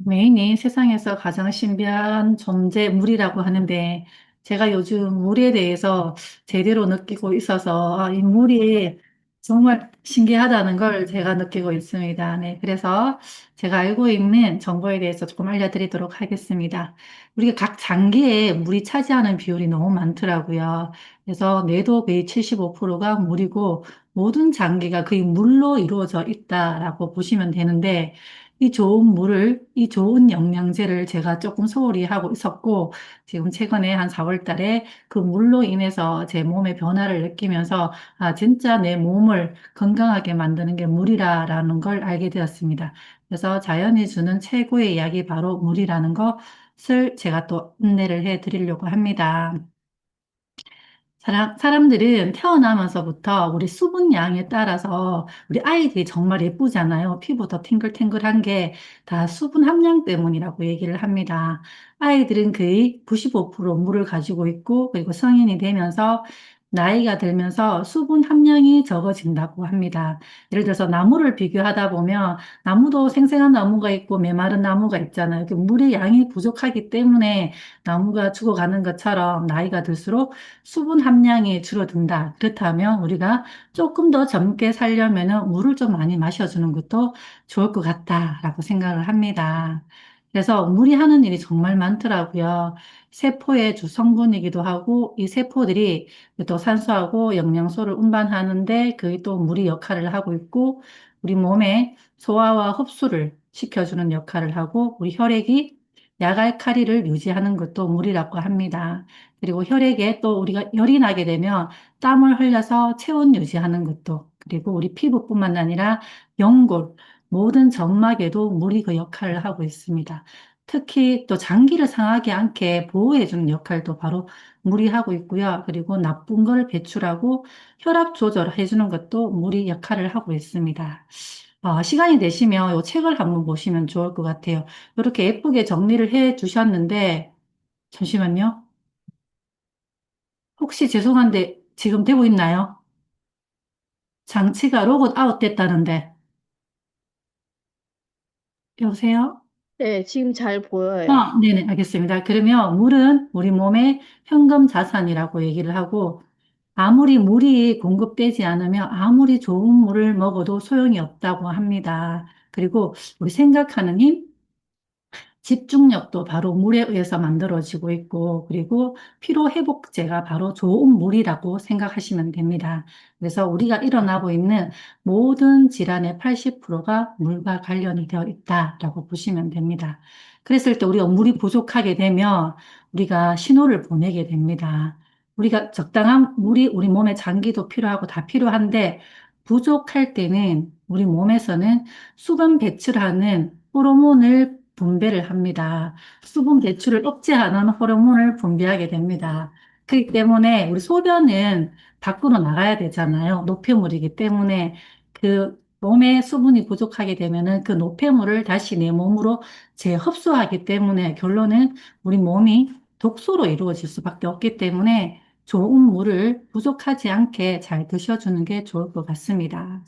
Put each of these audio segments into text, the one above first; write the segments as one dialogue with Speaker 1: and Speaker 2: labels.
Speaker 1: 메인이 세상에서 가장 신비한 존재, 물이라고 하는데, 제가 요즘 물에 대해서 제대로 느끼고 있어서, 이 물이 정말 신기하다는 걸 제가 느끼고 있습니다. 네, 그래서 제가 알고 있는 정보에 대해서 조금 알려드리도록 하겠습니다. 우리가 각 장기에 물이 차지하는 비율이 너무 많더라고요. 그래서 뇌도 거의 75%가 물이고, 모든 장기가 거의 물로 이루어져 있다라고 보시면 되는데, 이 좋은 영양제를 제가 조금 소홀히 하고 있었고, 지금 최근에 한 4월 달에 그 물로 인해서 제 몸의 변화를 느끼면서, 진짜 내 몸을 건강하게 만드는 게 물이라는 걸 알게 되었습니다. 그래서 자연이 주는 최고의 약이 바로 물이라는 것을 제가 또 안내를 해 드리려고 합니다. 사람들은 태어나면서부터 우리 수분 양에 따라서 우리 아이들이 정말 예쁘잖아요. 피부도 탱글탱글한 게 다 수분 함량 때문이라고 얘기를 합니다. 아이들은 거의 95% 물을 가지고 있고, 그리고 성인이 되면서 나이가 들면서 수분 함량이 적어진다고 합니다. 예를 들어서 나무를 비교하다 보면 나무도 생생한 나무가 있고 메마른 나무가 있잖아요. 그 물의 양이 부족하기 때문에 나무가 죽어가는 것처럼 나이가 들수록 수분 함량이 줄어든다. 그렇다면 우리가 조금 더 젊게 살려면 물을 좀 많이 마셔주는 것도 좋을 것 같다라고 생각을 합니다. 그래서 물이 하는 일이 정말 많더라고요. 세포의 주 성분이기도 하고 이 세포들이 또 산소하고 영양소를 운반하는데 그게 또 물이 역할을 하고 있고 우리 몸의 소화와 흡수를 시켜주는 역할을 하고 우리 혈액이 야갈카리를 유지하는 것도 물이라고 합니다. 그리고 혈액에 또 우리가 열이 나게 되면 땀을 흘려서 체온 유지하는 것도, 그리고 우리 피부뿐만 아니라 연골, 모든 점막에도 물이 그 역할을 하고 있습니다. 특히 또 장기를 상하지 않게 보호해주는 역할도 바로 물이 하고 있고요. 그리고 나쁜 걸 배출하고 혈압 조절해주는 것도 물이 역할을 하고 있습니다. 시간이 되시면 이 책을 한번 보시면 좋을 것 같아요. 이렇게 예쁘게 정리를 해 주셨는데, 잠시만요. 혹시 죄송한데 지금 되고 있나요? 장치가 로봇 아웃 됐다는데. 여보세요?
Speaker 2: 네, 지금 잘 보여요.
Speaker 1: 네네, 알겠습니다. 그러면 물은 우리 몸의 현금 자산이라고 얘기를 하고, 아무리 물이 공급되지 않으면 아무리 좋은 물을 먹어도 소용이 없다고 합니다. 그리고 우리 생각하는 힘, 집중력도 바로 물에 의해서 만들어지고 있고, 그리고 피로회복제가 바로 좋은 물이라고 생각하시면 됩니다. 그래서 우리가 일어나고 있는 모든 질환의 80%가 물과 관련이 되어 있다라고 보시면 됩니다. 그랬을 때 우리가 물이 부족하게 되면 우리가 신호를 보내게 됩니다. 우리가 적당한 물이 우리 몸에 장기도 필요하고 다 필요한데 부족할 때는 우리 몸에서는 수분 배출하는 호르몬을 분배를 합니다. 수분 배출을 억제하는 호르몬을 분비하게 됩니다. 그렇기 때문에 우리 소변은 밖으로 나가야 되잖아요. 노폐물이기 때문에 그 몸에 수분이 부족하게 되면은 그 노폐물을 다시 내 몸으로 재흡수하기 때문에 결론은 우리 몸이 독소로 이루어질 수밖에 없기 때문에 좋은 물을 부족하지 않게 잘 드셔주는 게 좋을 것 같습니다.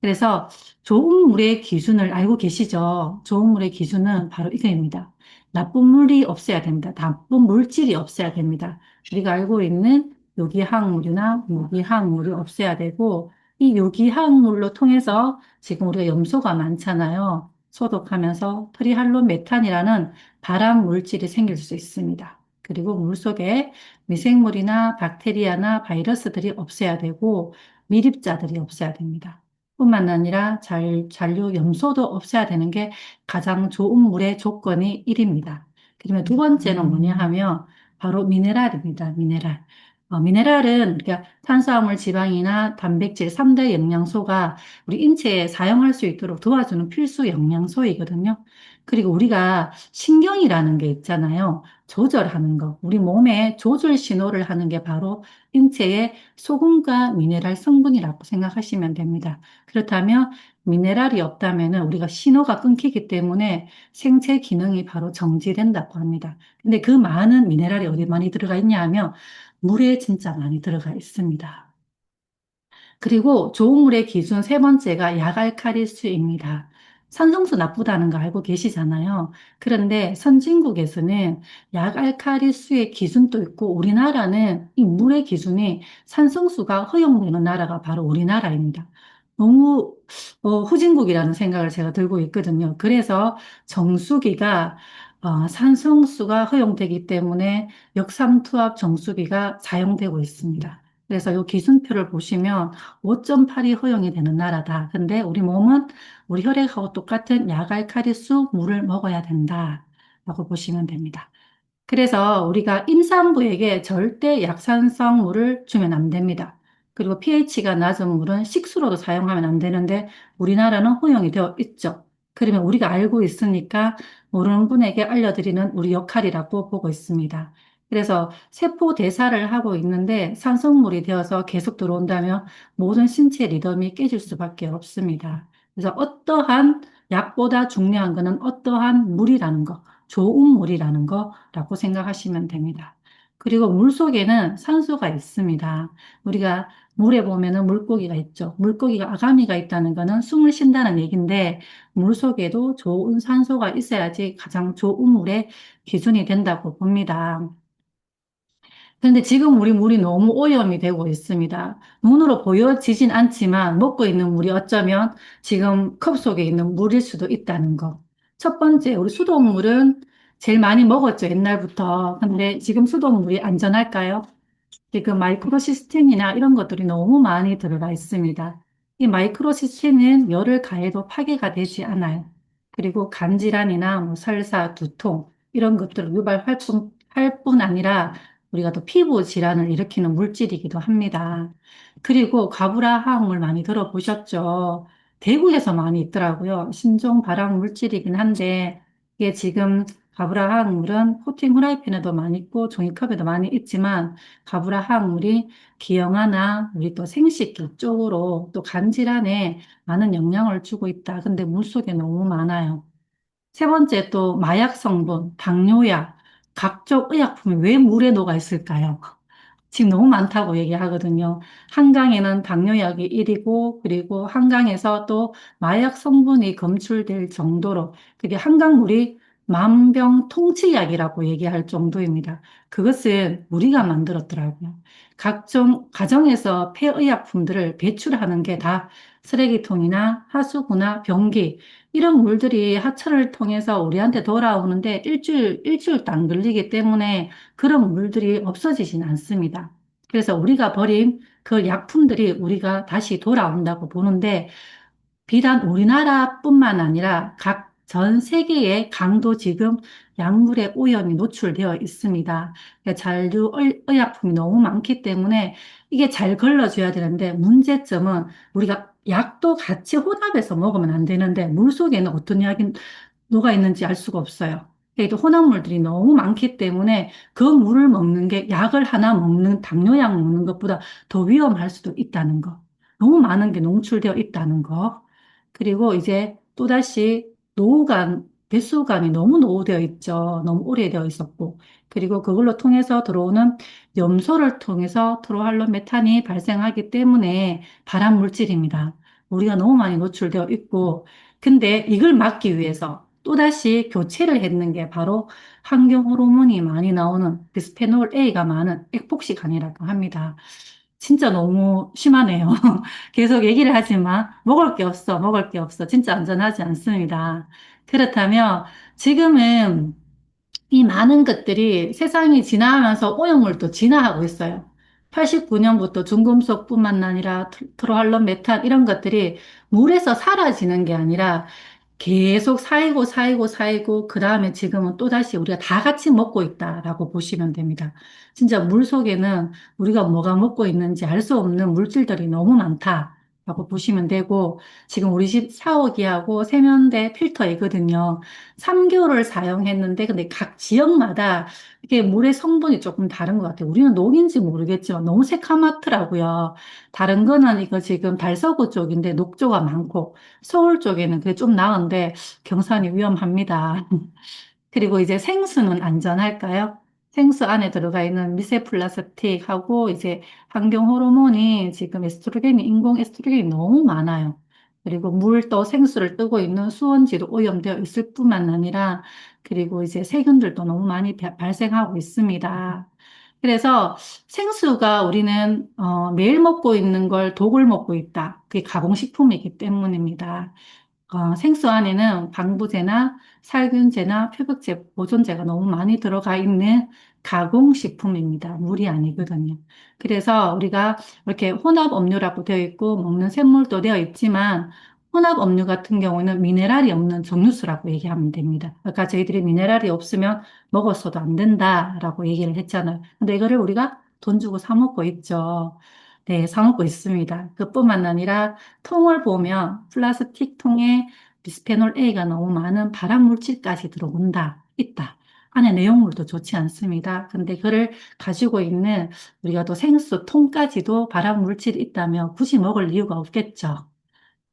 Speaker 1: 그래서 좋은 물의 기준을 알고 계시죠? 좋은 물의 기준은 바로 이거입니다. 나쁜 물이 없어야 됩니다. 나쁜 물질이 없어야 됩니다. 우리가 알고 있는 유기화학물이나 무기화학물이 없어야 되고, 이 유기화학물로 통해서 지금 우리가 염소가 많잖아요. 소독하면서 트리할론 메탄이라는 발암 물질이 생길 수 있습니다. 그리고 물 속에 미생물이나 박테리아나 바이러스들이 없어야 되고, 미립자들이 없어야 됩니다. 뿐만 아니라 잔류 염소도 없애야 되는 게 가장 좋은 물의 조건이 1입니다. 그러면 두 번째는 뭐냐 하면 바로 미네랄입니다. 미네랄. 미네랄은 그러니까 탄수화물, 지방이나 단백질 3대 영양소가 우리 인체에 사용할 수 있도록 도와주는 필수 영양소이거든요. 그리고 우리가 신경이라는 게 있잖아요. 조절하는 거. 우리 몸에 조절 신호를 하는 게 바로 인체의 소금과 미네랄 성분이라고 생각하시면 됩니다. 그렇다면 미네랄이 없다면 우리가 신호가 끊기기 때문에 생체 기능이 바로 정지된다고 합니다. 근데 그 많은 미네랄이 어디 많이 들어가 있냐 하면 물에 진짜 많이 들어가 있습니다. 그리고 좋은 물의 기준 세 번째가 약알칼리수입니다. 산성수 나쁘다는 거 알고 계시잖아요. 그런데 선진국에서는 약알칼리수의 기준도 있고 우리나라는 이 물의 기준이 산성수가 허용되는 나라가 바로 우리나라입니다. 너무 후진국이라는 생각을 제가 들고 있거든요. 그래서 정수기가 산성수가 허용되기 때문에 역삼투압 정수기가 사용되고 있습니다. 그래서 이 기준표를 보시면 5.8이 허용이 되는 나라다. 근데 우리 몸은 우리 혈액하고 똑같은 야갈카리수 물을 먹어야 된다라고 보시면 됩니다. 그래서 우리가 임산부에게 절대 약산성 물을 주면 안 됩니다. 그리고 pH가 낮은 물은 식수로도 사용하면 안 되는데 우리나라는 허용이 되어 있죠. 그러면 우리가 알고 있으니까 모르는 분에게 알려드리는 우리 역할이라고 보고 있습니다. 그래서 세포 대사를 하고 있는데 산성물이 되어서 계속 들어온다면 모든 신체 리듬이 깨질 수밖에 없습니다. 그래서 어떠한 약보다 중요한 것은 어떠한 물이라는 거, 좋은 물이라는 거라고 생각하시면 됩니다. 그리고 물 속에는 산소가 있습니다. 우리가 물에 보면은 물고기가 있죠. 물고기가 아가미가 있다는 거는 숨을 쉰다는 얘기인데 물 속에도 좋은 산소가 있어야지 가장 좋은 물의 기준이 된다고 봅니다. 그런데 지금 우리 물이 너무 오염이 되고 있습니다. 눈으로 보여지진 않지만 먹고 있는 물이 어쩌면 지금 컵 속에 있는 물일 수도 있다는 거. 첫 번째, 우리 수돗물은 제일 많이 먹었죠, 옛날부터. 근데 지금 수돗물이 안전할까요? 지금 마이크로 시스템이나 이런 것들이 너무 많이 들어가 있습니다. 이 마이크로 시스템은 열을 가해도 파괴가 되지 않아요. 그리고 간 질환이나 뭐 설사, 두통 이런 것들을 할 뿐 아니라 우리가 또 피부 질환을 일으키는 물질이기도 합니다. 그리고 가브라 화학물 많이 들어보셨죠? 대구에서 많이 있더라고요. 신종 발암 물질이긴 한데 이게 지금 가브라 화학물은 코팅 후라이팬에도 많이 있고 종이컵에도 많이 있지만 가브라 화학물이 기형아나 우리 또 생식기 쪽으로 또 간질환에 많은 영향을 주고 있다. 근데 물속에 너무 많아요. 세 번째 또 마약 성분, 당뇨약, 각종 의약품이 왜 물에 녹아 있을까요? 지금 너무 많다고 얘기하거든요. 한강에는 당뇨약이 1이고, 그리고 한강에서 또 마약 성분이 검출될 정도로, 그게 한강물이 만병통치약이라고 얘기할 정도입니다. 그것은 우리가 만들었더라고요. 각종 가정에서 폐의약품들을 배출하는 게 다 쓰레기통이나 하수구나 변기, 이런 물들이 하천을 통해서 우리한테 돌아오는데 일주일도 안 걸리기 때문에 그런 물들이 없어지진 않습니다. 그래서 우리가 버린 그 약품들이 우리가 다시 돌아온다고 보는데 비단 우리나라뿐만 아니라 각 전 세계의 강도 지금 약물의 오염이 노출되어 있습니다. 그러니까 의약품이 너무 많기 때문에 이게 잘 걸러줘야 되는데 문제점은 우리가 약도 같이 혼합해서 먹으면 안 되는데 물 속에는 어떤 약이 녹아 있는지 알 수가 없어요. 또 혼합물들이 너무 많기 때문에 그 물을 먹는 게 약을 하나 먹는 당뇨약 먹는 것보다 더 위험할 수도 있다는 거. 너무 많은 게 농출되어 있다는 거. 그리고 이제 또다시 뱃소간이 너무 노후되어 있죠. 너무 오래되어 있었고. 그리고 그걸로 통해서 들어오는 염소를 통해서 트로할로메탄이 발생하기 때문에 발암 물질입니다. 우리가 너무 많이 노출되어 있고, 근데 이걸 막기 위해서 또다시 교체를 했는 게 바로 환경 호르몬이 많이 나오는 비스페놀 A가 많은 에폭시간이라고 합니다. 진짜 너무 심하네요. 계속 얘기를 하지만 먹을 게 없어, 먹을 게 없어. 진짜 안전하지 않습니다. 그렇다면 지금은 이 많은 것들이 세상이 진화하면서 오염물도 진화하고 있어요. 89년부터 중금속뿐만 아니라 트로할론, 메탄 이런 것들이 물에서 사라지는 게 아니라 계속 쌓이고, 그 다음에 지금은 또다시 우리가 다 같이 먹고 있다라고 보시면 됩니다. 진짜 물 속에는 우리가 뭐가 먹고 있는지 알 수 없는 물질들이 너무 많다라고 보시면 되고, 지금 우리 집 샤워기하고 세면대 필터이거든요. 3개월을 사용했는데, 근데 각 지역마다 이게 물의 성분이 조금 다른 것 같아요. 우리는 녹인지 모르겠지만 너무 새카맣더라고요. 다른 거는 이거 지금 달서구 쪽인데 녹조가 많고, 서울 쪽에는 그게 좀 나은데 경산이 위험합니다. 그리고 이제 생수는 안전할까요? 생수 안에 들어가 있는 미세 플라스틱하고 이제 환경 호르몬이 지금 에스트로겐이 인공 에스트로겐이 너무 많아요. 그리고 물 또 생수를 뜨고 있는 수온지도 오염되어 있을 뿐만 아니라 그리고 이제 세균들도 너무 많이 발생하고 있습니다. 그래서 생수가 우리는 매일 먹고 있는 걸 독을 먹고 있다. 그게 가공식품이기 때문입니다. 생수 안에는 방부제나 살균제나 표백제, 보존제가 너무 많이 들어가 있는 가공식품입니다. 물이 아니거든요. 그래서 우리가 이렇게 혼합 음료라고 되어 있고 먹는 샘물도 되어 있지만 혼합 음료 같은 경우는 미네랄이 없는 정류수라고 얘기하면 됩니다. 아까 저희들이 미네랄이 없으면 먹었어도 안 된다라고 얘기를 했잖아요. 근데 이거를 우리가 돈 주고 사 먹고 있죠. 네, 사 먹고 있습니다. 그뿐만 아니라 통을 보면 플라스틱 통에 비스페놀 A가 너무 많은 발암 물질까지 들어온다, 있다. 안에 내용물도 좋지 않습니다. 근데 그를 가지고 있는 우리가 또 생수 통까지도 발암 물질이 있다면 굳이 먹을 이유가 없겠죠.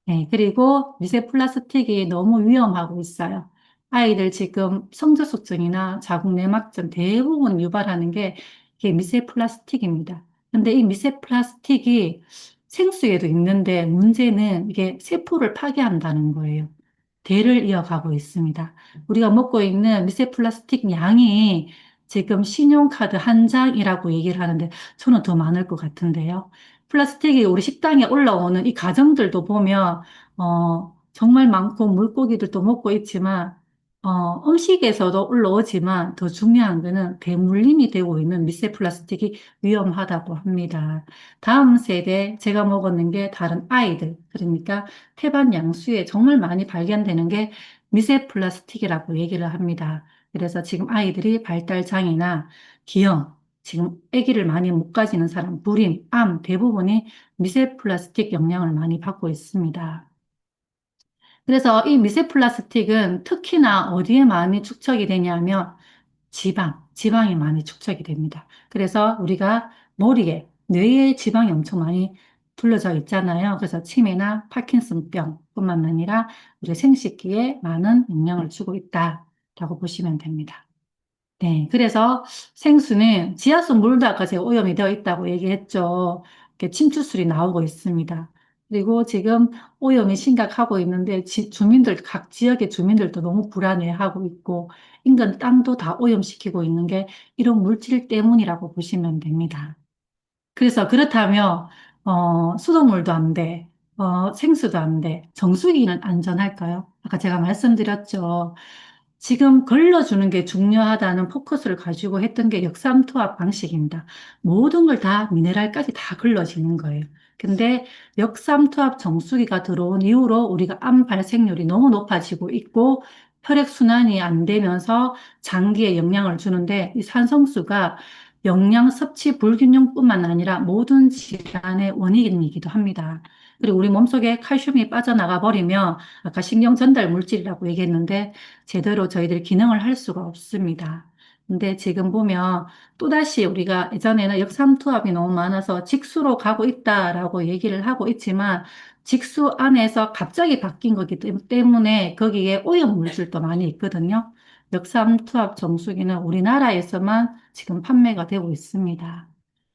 Speaker 1: 네, 그리고 미세 플라스틱이 너무 위험하고 있어요. 아이들 지금 성저숙증이나 자궁 내막증 대부분 유발하는 게 이게 미세 플라스틱입니다. 근데 이 미세 플라스틱이 생수에도 있는데 문제는 이게 세포를 파괴한다는 거예요. 대를 이어가고 있습니다. 우리가 먹고 있는 미세 플라스틱 양이 지금 신용카드 한 장이라고 얘기를 하는데 저는 더 많을 것 같은데요. 플라스틱이 우리 식당에 올라오는 이 가정들도 보면 정말 많고 물고기들도 먹고 있지만 음식에서도 올라오지만 더 중요한 거는 대물림이 되고 있는 미세 플라스틱이 위험하다고 합니다. 다음 세대 제가 먹었는 게 다른 아이들 그러니까 태반 양수에 정말 많이 발견되는 게 미세 플라스틱이라고 얘기를 합니다. 그래서 지금 아이들이 발달장애나 기형 지금 아기를 많이 못 가지는 사람, 불임, 암 대부분이 미세 플라스틱 영향을 많이 받고 있습니다. 그래서 이 미세 플라스틱은 특히나 어디에 많이 축적이 되냐면 지방이 많이 축적이 됩니다. 그래서 우리가 머리에, 뇌에 지방이 엄청 많이 둘러져 있잖아요. 그래서 치매나 파킨슨병뿐만 아니라 우리 생식기에 많은 영향을 주고 있다라고 보시면 됩니다. 네, 그래서 생수는 지하수 물도 아까 제가 오염이 되어 있다고 얘기했죠. 이렇게 침투술이 나오고 있습니다. 그리고 지금 오염이 심각하고 있는데 주민들, 각 지역의 주민들도 너무 불안해하고 있고 인근 땅도 다 오염시키고 있는 게 이런 물질 때문이라고 보시면 됩니다. 그래서 그렇다면 수돗물도 안 돼, 생수도 안 돼, 정수기는 안전할까요? 아까 제가 말씀드렸죠. 지금 걸러주는 게 중요하다는 포커스를 가지고 했던 게 역삼투압 방식입니다. 모든 걸 다 미네랄까지 다 걸러지는 거예요. 근데 역삼투압 정수기가 들어온 이후로 우리가 암 발생률이 너무 높아지고 있고 혈액순환이 안 되면서 장기에 영향을 주는데 이 산성수가 영양 섭취 불균형뿐만 아니라 모든 질환의 원인이기도 합니다. 그리고 우리 몸속에 칼슘이 빠져나가 버리면 아까 신경 전달 물질이라고 얘기했는데 제대로 저희들이 기능을 할 수가 없습니다. 근데 지금 보면 또다시 우리가 예전에는 역삼투압이 너무 많아서 직수로 가고 있다라고 얘기를 하고 있지만 직수 안에서 갑자기 바뀐 거기 때문에 거기에 오염 물질도 많이 있거든요. 역삼투압 정수기는 우리나라에서만 지금 판매가 되고 있습니다.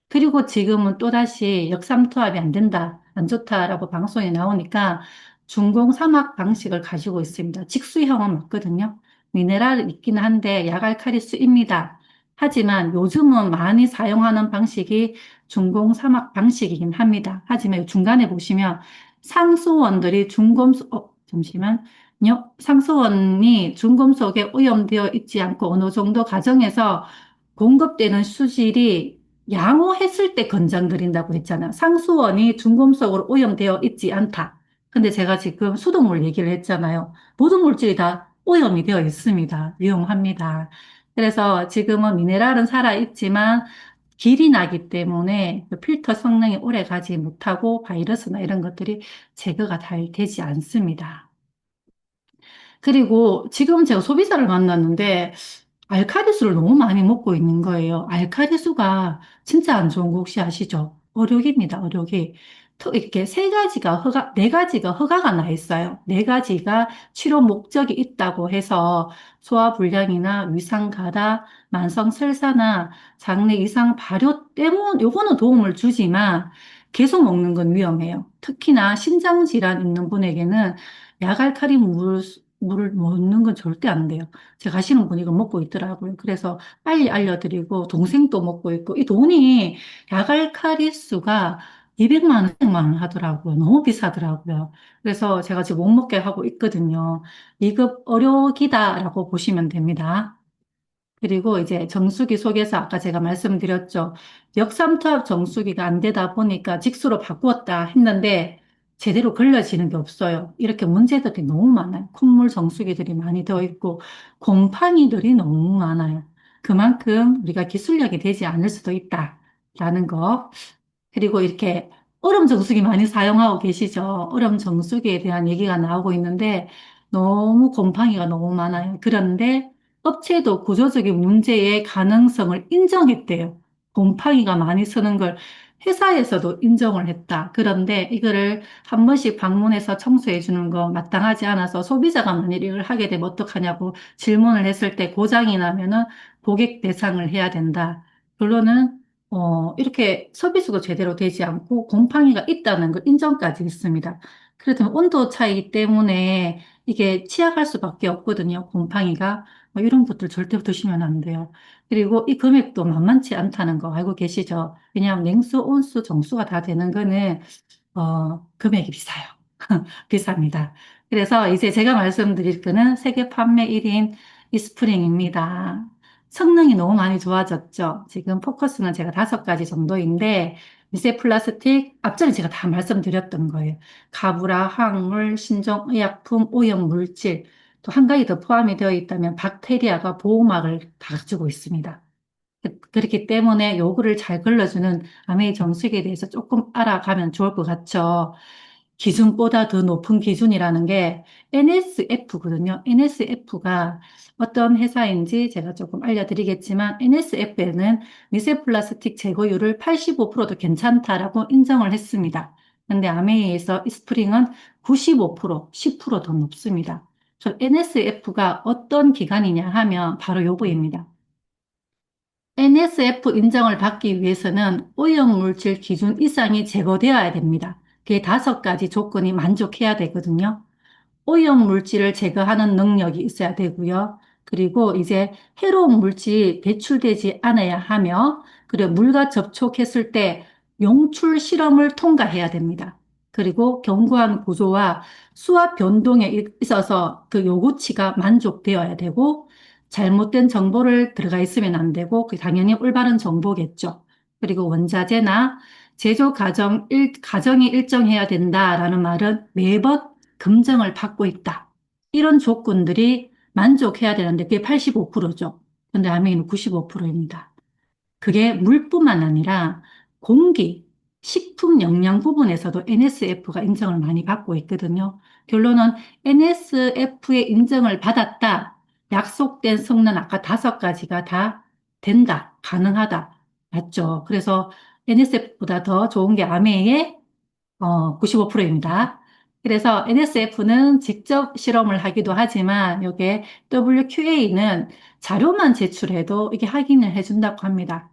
Speaker 1: 그리고 지금은 또다시 역삼투압이 안 된다, 안 좋다라고 방송에 나오니까 중공 삼학 방식을 가지고 있습니다. 직수형은 맞거든요. 미네랄 있긴 한데 약알칼리수입니다. 하지만 요즘은 많이 사용하는 방식이 중공 삼학 방식이긴 합니다. 하지만 중간에 보시면 상수원들이 잠시만요. 상수원이 중금속에 오염되어 있지 않고 어느 정도 가정에서 공급되는 수질이 양호했을 때 권장드린다고 했잖아요. 상수원이 중금속으로 오염되어 있지 않다. 근데 제가 지금 수돗물 얘기를 했잖아요. 모든 물질이 다 오염이 되어 있습니다. 위험합니다. 그래서 지금은 미네랄은 살아있지만 길이 나기 때문에 그 필터 성능이 오래 가지 못하고 바이러스나 이런 것들이 제거가 잘 되지 않습니다. 그리고 지금 제가 소비자를 만났는데 알카리수를 너무 많이 먹고 있는 거예요. 알카리수가 진짜 안 좋은 거 혹시 아시죠? 어록입니다, 어록이. 이렇게 네 가지가 허가가 나 있어요. 네 가지가 치료 목적이 있다고 해서 소화불량이나 위상가다, 만성설사나 장내 이상 발효 때문, 요거는 도움을 주지만 계속 먹는 건 위험해요. 특히나 신장 질환 있는 분에게는 야갈카린 물을 먹는 건 절대 안 돼요. 제가 아시는 분이 이거 먹고 있더라고요. 그래서 빨리 알려드리고 동생도 먹고 있고 이 돈이 야갈카리수가 200만 원, 300만 원 하더라고요. 너무 비싸더라고요. 그래서 제가 지금 못 먹게 하고 있거든요. 2급 의료기다라고 보시면 됩니다. 그리고 이제 정수기 속에서 아까 제가 말씀드렸죠. 역삼투압 정수기가 안 되다 보니까 직수로 바꾸었다 했는데 제대로 걸려지는 게 없어요. 이렇게 문제들이 너무 많아요. 콧물 정수기들이 많이 되어 있고 곰팡이들이 너무 많아요. 그만큼 우리가 기술력이 되지 않을 수도 있다라는 거. 그리고 이렇게 얼음 정수기 많이 사용하고 계시죠? 얼음 정수기에 대한 얘기가 나오고 있는데 너무 곰팡이가 너무 많아요. 그런데 업체도 구조적인 문제의 가능성을 인정했대요. 곰팡이가 많이 쓰는 걸 회사에서도 인정을 했다. 그런데 이거를 한 번씩 방문해서 청소해 주는 거 마땅하지 않아서 소비자가 만일 이걸 하게 되면 어떡하냐고 질문을 했을 때 고장이 나면은 고객 대상을 해야 된다. 결론은 이렇게 서비스가 제대로 되지 않고 곰팡이가 있다는 걸 인정까지 했습니다. 그렇다면 온도 차이 때문에 이게 취약할 수밖에 없거든요. 곰팡이가. 이런 것들 절대 드시면 안 돼요. 그리고 이 금액도 만만치 않다는 거 알고 계시죠? 왜냐하면 냉수, 온수, 정수가 다 되는 거는 금액이 비싸요. 비쌉니다. 그래서 이제 제가 말씀드릴 거는 세계 판매 1인 이스프링입니다. 성능이 너무 많이 좋아졌죠. 지금 포커스는 제가 5가지 정도인데, 미세 플라스틱, 앞전에 제가 다 말씀드렸던 거예요. 가브라, 항물, 신종의약품, 오염 물질, 또 한 가지 더 포함이 되어 있다면 박테리아가 보호막을 다 가지고 있습니다. 그렇기 때문에 요거를 잘 걸러주는 아메이 정수기에 대해서 조금 알아가면 좋을 것 같죠. 기준보다 더 높은 기준이라는 게 NSF거든요. NSF가 어떤 회사인지 제가 조금 알려드리겠지만 NSF에는 미세 플라스틱 제거율을 85%도 괜찮다라고 인정을 했습니다. 근데 아메이에서 이 스프링은 95%, 10%더 높습니다. NSF가 어떤 기관이냐 하면 바로 요거입니다. NSF 인정을 받기 위해서는 오염물질 기준 이상이 제거되어야 됩니다. 그게 5가지 조건이 만족해야 되거든요. 오염 물질을 제거하는 능력이 있어야 되고요. 그리고 이제 해로운 물질이 배출되지 않아야 하며, 그리고 물과 접촉했을 때 용출 실험을 통과해야 됩니다. 그리고 견고한 구조와 수압 변동에 있어서 그 요구치가 만족되어야 되고, 잘못된 정보를 들어가 있으면 안 되고, 그 당연히 올바른 정보겠죠. 그리고 원자재나 제조 과정이 일정해야 된다라는 말은 매번 검증을 받고 있다. 이런 조건들이 만족해야 되는데 그게 85%죠. 근데 아메이는 95%입니다. 그게 물뿐만 아니라 공기, 식품 영양 부분에서도 NSF가 인정을 많이 받고 있거든요. 결론은 NSF의 인정을 받았다. 약속된 성능 아까 5가지가 다 된다. 가능하다. 맞죠? 그래서 NSF보다 더 좋은 게 아메이의 95%입니다. 그래서 NSF는 직접 실험을 하기도 하지만 이게 WQA는 자료만 제출해도 이게 확인을 해준다고 합니다.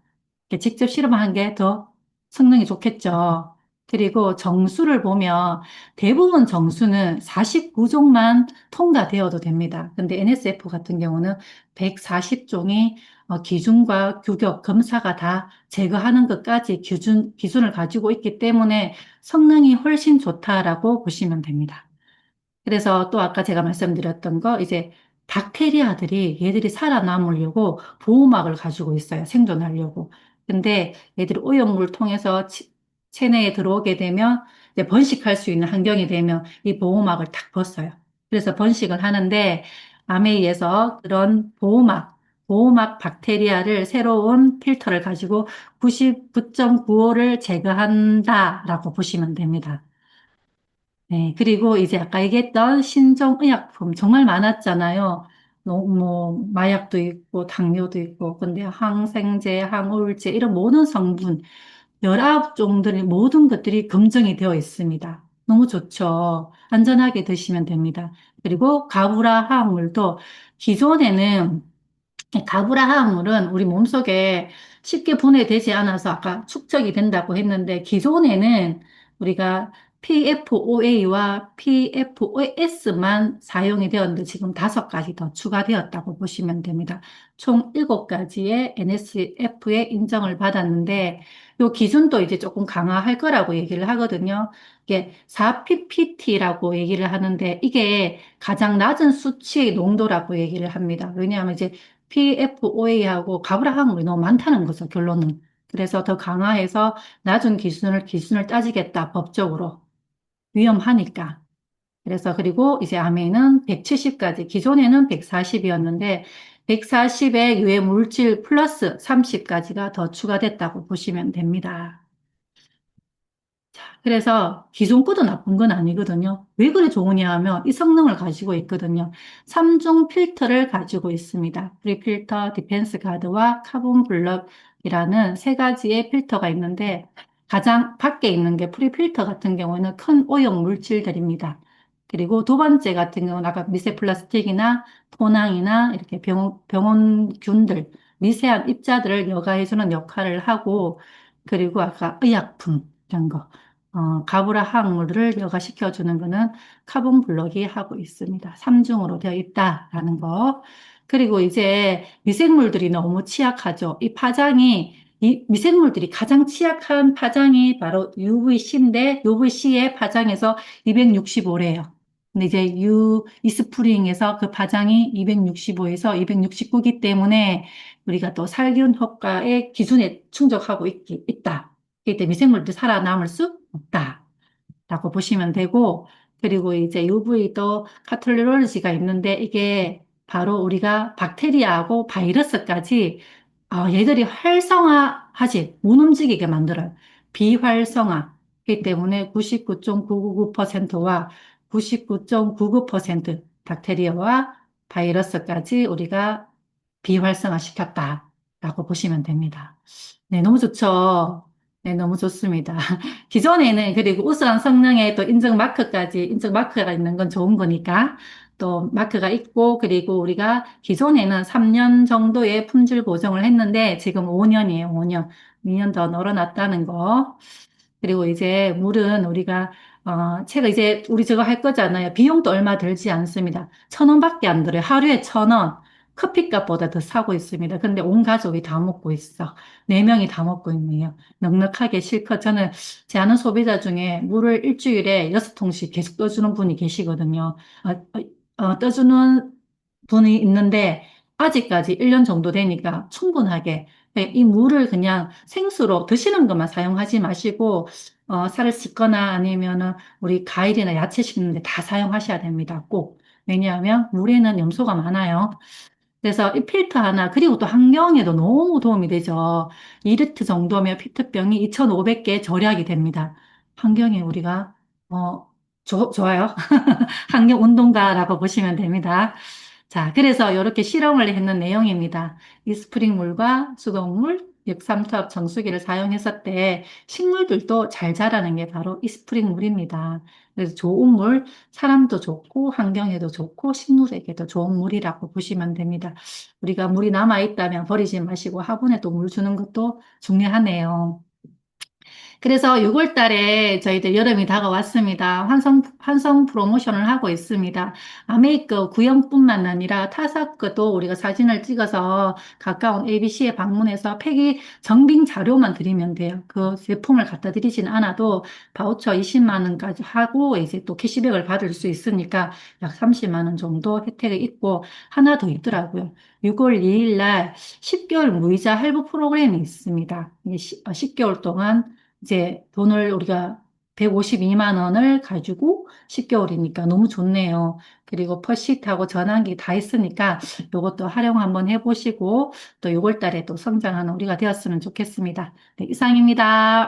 Speaker 1: 이렇게 직접 실험한 게 더 성능이 좋겠죠. 그리고 정수를 보면 대부분 정수는 49종만 통과되어도 됩니다. 근데 NSF 같은 경우는 140종이 기준과 규격, 검사가 다 제거하는 것까지 기준을 가지고 있기 때문에 성능이 훨씬 좋다라고 보시면 됩니다. 그래서 또 아까 제가 말씀드렸던 거 이제 박테리아들이 얘들이 살아남으려고 보호막을 가지고 있어요. 생존하려고. 근데 얘들이 오염물 통해서 체내에 들어오게 되면 이제 번식할 수 있는 환경이 되면 이 보호막을 탁 벗어요. 그래서 번식을 하는데 아메이에서 그런 보호막 박테리아를 새로운 필터를 가지고 99.95를 제거한다라고 보시면 됩니다. 네, 그리고 이제 아까 얘기했던 신종의약품 정말 많았잖아요. 마약도 있고 당뇨도 있고 근데 항생제, 항우울제 이런 모든 성분 19종들의 모든 것들이 검증이 되어 있습니다. 너무 좋죠. 안전하게 드시면 됩니다. 그리고 가브라 화학물도 기존에는 가브라 화합물은 우리 몸속에 쉽게 분해되지 않아서 아까 축적이 된다고 했는데 기존에는 우리가 PFOA와 PFOS만 사용이 되었는데 지금 5가지 더 추가되었다고 보시면 됩니다. 총 7가지의 NSF의 인정을 받았는데 요 기준도 이제 조금 강화할 거라고 얘기를 하거든요. 이게 4ppt라고 얘기를 하는데 이게 가장 낮은 수치의 농도라고 얘기를 합니다. 왜냐하면 이제 PFOA하고 가브라 항물이 너무 많다는 거죠, 결론은. 그래서 더 강화해서 낮은 기준을 따지겠다, 법적으로. 위험하니까. 그래서 그리고 이제 아메이는 170까지, 기존에는 140이었는데, 140의 유해 물질 플러스 30까지가 더 추가됐다고 보시면 됩니다. 그래서 기존 거도 나쁜 건 아니거든요. 왜 그래 좋으냐 하면 이 성능을 가지고 있거든요. 3중 필터를 가지고 있습니다. 프리필터, 디펜스 가드와 카본 블럭이라는 3가지의 필터가 있는데 가장 밖에 있는 게 프리필터 같은 경우는 큰 오염 물질들입니다. 그리고 두 번째 같은 경우는 아까 미세 플라스틱이나 토낭이나 이렇게 병원균들, 미세한 입자들을 여과해주는 역할을 하고 그리고 아까 의약품 이런 거. 가브라 항물을 여과시켜주는 거는 카본 블럭이 하고 있습니다. 3중으로 되어 있다라는 거. 그리고 이제 미생물들이 너무 취약하죠. 이 미생물들이 가장 취약한 파장이 바로 UVC인데, UVC의 파장에서 265래요. 근데 이제 이스프링에서 그 파장이 265에서 269이기 때문에 우리가 또 살균 효과의 기준에 충족하고 있다. 그렇기 때문에 미생물들이 살아남을 수 없다라고 보시면 되고, 그리고 이제 UV도 카톨리롤리지가 있는데 이게 바로 우리가 박테리아하고 바이러스까지 얘들이 활성화하지 못 움직이게 만들어요. 비활성화. 그렇기 때문에 99.999%와 99.99% 박테리아와 바이러스까지 우리가 비활성화시켰다라고 보시면 됩니다. 네, 너무 좋죠. 네, 너무 좋습니다. 기존에는 그리고 우수한 성능에 또 인증 마크가 있는 건 좋은 거니까 또 마크가 있고 그리고 우리가 기존에는 3년 정도의 품질 보증을 했는데 지금 5년이에요, 5년. 2년 더 늘어났다는 거. 그리고 이제 물은 우리가 제가 이제 우리 저거 할 거잖아요. 비용도 얼마 들지 않습니다. 1,000원밖에 안 들어요. 하루에 1,000원. 커피값보다 더 사고 있습니다. 근데 온 가족이 다 먹고 있어. 4명이 다 먹고 있네요. 넉넉하게 실컷 저는 제 아는 소비자 중에 물을 일주일에 6통씩 계속 떠주는 분이 계시거든요. 떠주는 분이 있는데 아직까지 1년 정도 되니까 충분하게 네, 이 물을 그냥 생수로 드시는 것만 사용하지 마시고 살을 씻거나 아니면은 우리 과일이나 야채 씻는데 다 사용하셔야 됩니다. 꼭. 왜냐하면 물에는 염소가 많아요. 그래서 이 필터 하나, 그리고 또 환경에도 너무 도움이 되죠. 2리터 정도면 피트병이 2,500개 절약이 됩니다. 환경에 우리가, 좋아요. 환경 운동가라고 보시면 됩니다. 자, 그래서 이렇게 실험을 했는 내용입니다. 이 스프링물과 수돗물, 역삼투압 정수기를 사용했을 때 식물들도 잘 자라는 게 바로 이 스프링물입니다. 그래서 좋은 물, 사람도 좋고 환경에도 좋고 식물에게도 좋은 물이라고 보시면 됩니다. 우리가 물이 남아있다면 버리지 마시고 화분에 또 물 주는 것도 중요하네요. 그래서 6월 달에 저희들 여름이 다가왔습니다. 환성 프로모션을 하고 있습니다. 아메이크 구형뿐만 아니라 타사크도 우리가 사진을 찍어서 가까운 ABC에 방문해서 폐기 정빙 자료만 드리면 돼요. 그 제품을 갖다 드리진 않아도 바우처 20만 원까지 하고 이제 또 캐시백을 받을 수 있으니까 약 30만 원 정도 혜택이 있고 하나 더 있더라고요. 6월 2일 날 10개월 무이자 할부 프로그램이 있습니다. 이게 10개월 동안 이제 돈을 우리가 152만 원을 가지고 10개월이니까 너무 좋네요. 그리고 퍼시트하고 전환기 다 있으니까 이것도 활용 한번 해보시고 또 6월 달에 또 성장하는 우리가 되었으면 좋겠습니다. 네, 이상입니다.